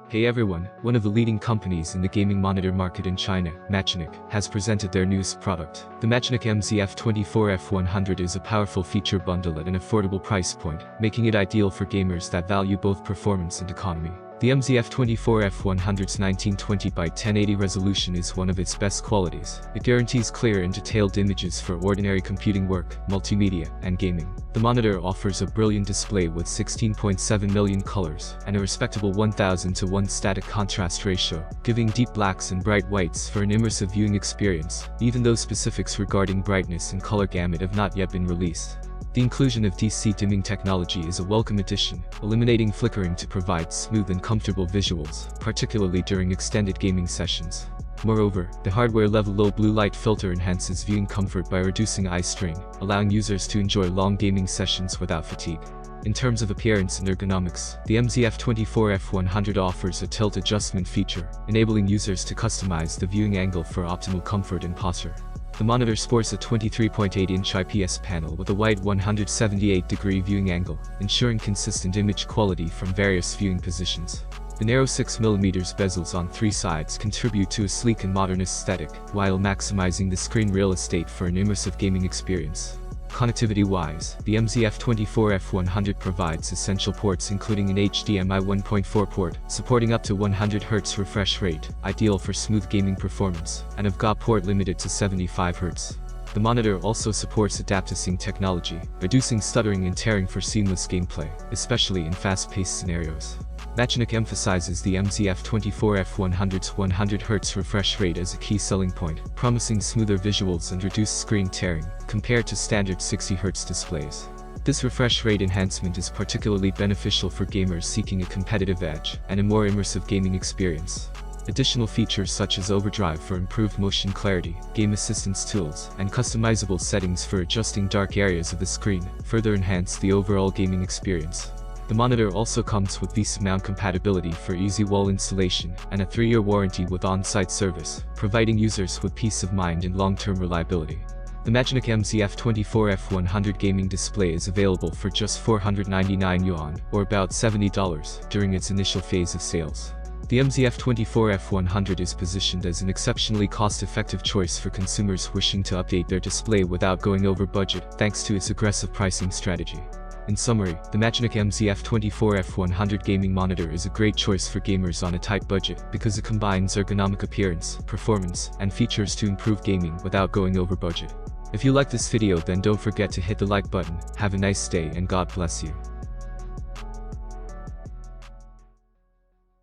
Hey everyone, one of the leading companies in the gaming monitor market in China, Machenike, has presented their newest product. The Machenike MZF24F100 is a powerful feature bundle at an affordable price point, making it ideal for gamers that value both performance and economy. The MZF24F100's 1920x1080 resolution is one of its best qualities. It guarantees clear and detailed images for ordinary computing work, multimedia, and gaming. The monitor offers a brilliant display with 16.7 million colors and a respectable 1000:1 static contrast ratio, giving deep blacks and bright whites for an immersive viewing experience, even though specifics regarding brightness and color gamut have not yet been released. The inclusion of DC dimming technology is a welcome addition, eliminating flickering to provide smooth and comfortable visuals, particularly during extended gaming sessions. Moreover, the hardware-level low blue light filter enhances viewing comfort by reducing eye strain, allowing users to enjoy long gaming sessions without fatigue. In terms of appearance and ergonomics, the MZF24F100 offers a tilt adjustment feature, enabling users to customize the viewing angle for optimal comfort and posture. The monitor sports a 23.8-inch IPS panel with a wide 178-degree viewing angle, ensuring consistent image quality from various viewing positions. The narrow 6mm bezels on three sides contribute to a sleek and modern aesthetic, while maximizing the screen real estate for an immersive gaming experience. Connectivity-wise, the MZF24F100 provides essential ports including an HDMI 1.4 port, supporting up to 100Hz refresh rate, ideal for smooth gaming performance, and a VGA port limited to 75Hz. The monitor also supports AdaptiveSync technology, reducing stuttering and tearing for seamless gameplay, especially in fast-paced scenarios. Machenike emphasizes the MZF24F100's 100Hz refresh rate as a key selling point, promising smoother visuals and reduced screen tearing, compared to standard 60Hz displays. This refresh rate enhancement is particularly beneficial for gamers seeking a competitive edge and a more immersive gaming experience. Additional features such as overdrive for improved motion clarity, game assistance tools, and customizable settings for adjusting dark areas of the screen further enhance the overall gaming experience. The monitor also comes with VESA-mount compatibility for easy wall installation and a 3-year warranty with on-site service, providing users with peace of mind and long-term reliability. The Machenike MZF24F100 gaming display is available for just 499 yuan, or about $70, during its initial phase of sales. The MZF24F100 is positioned as an exceptionally cost-effective choice for consumers wishing to update their display without going over budget, thanks to its aggressive pricing strategy. In summary, the Machenike MZF24F100 gaming monitor is a great choice for gamers on a tight budget because it combines ergonomic appearance, performance, and features to improve gaming without going over budget. If you like this video, then don't forget to hit the like button. Have a nice day and God bless you.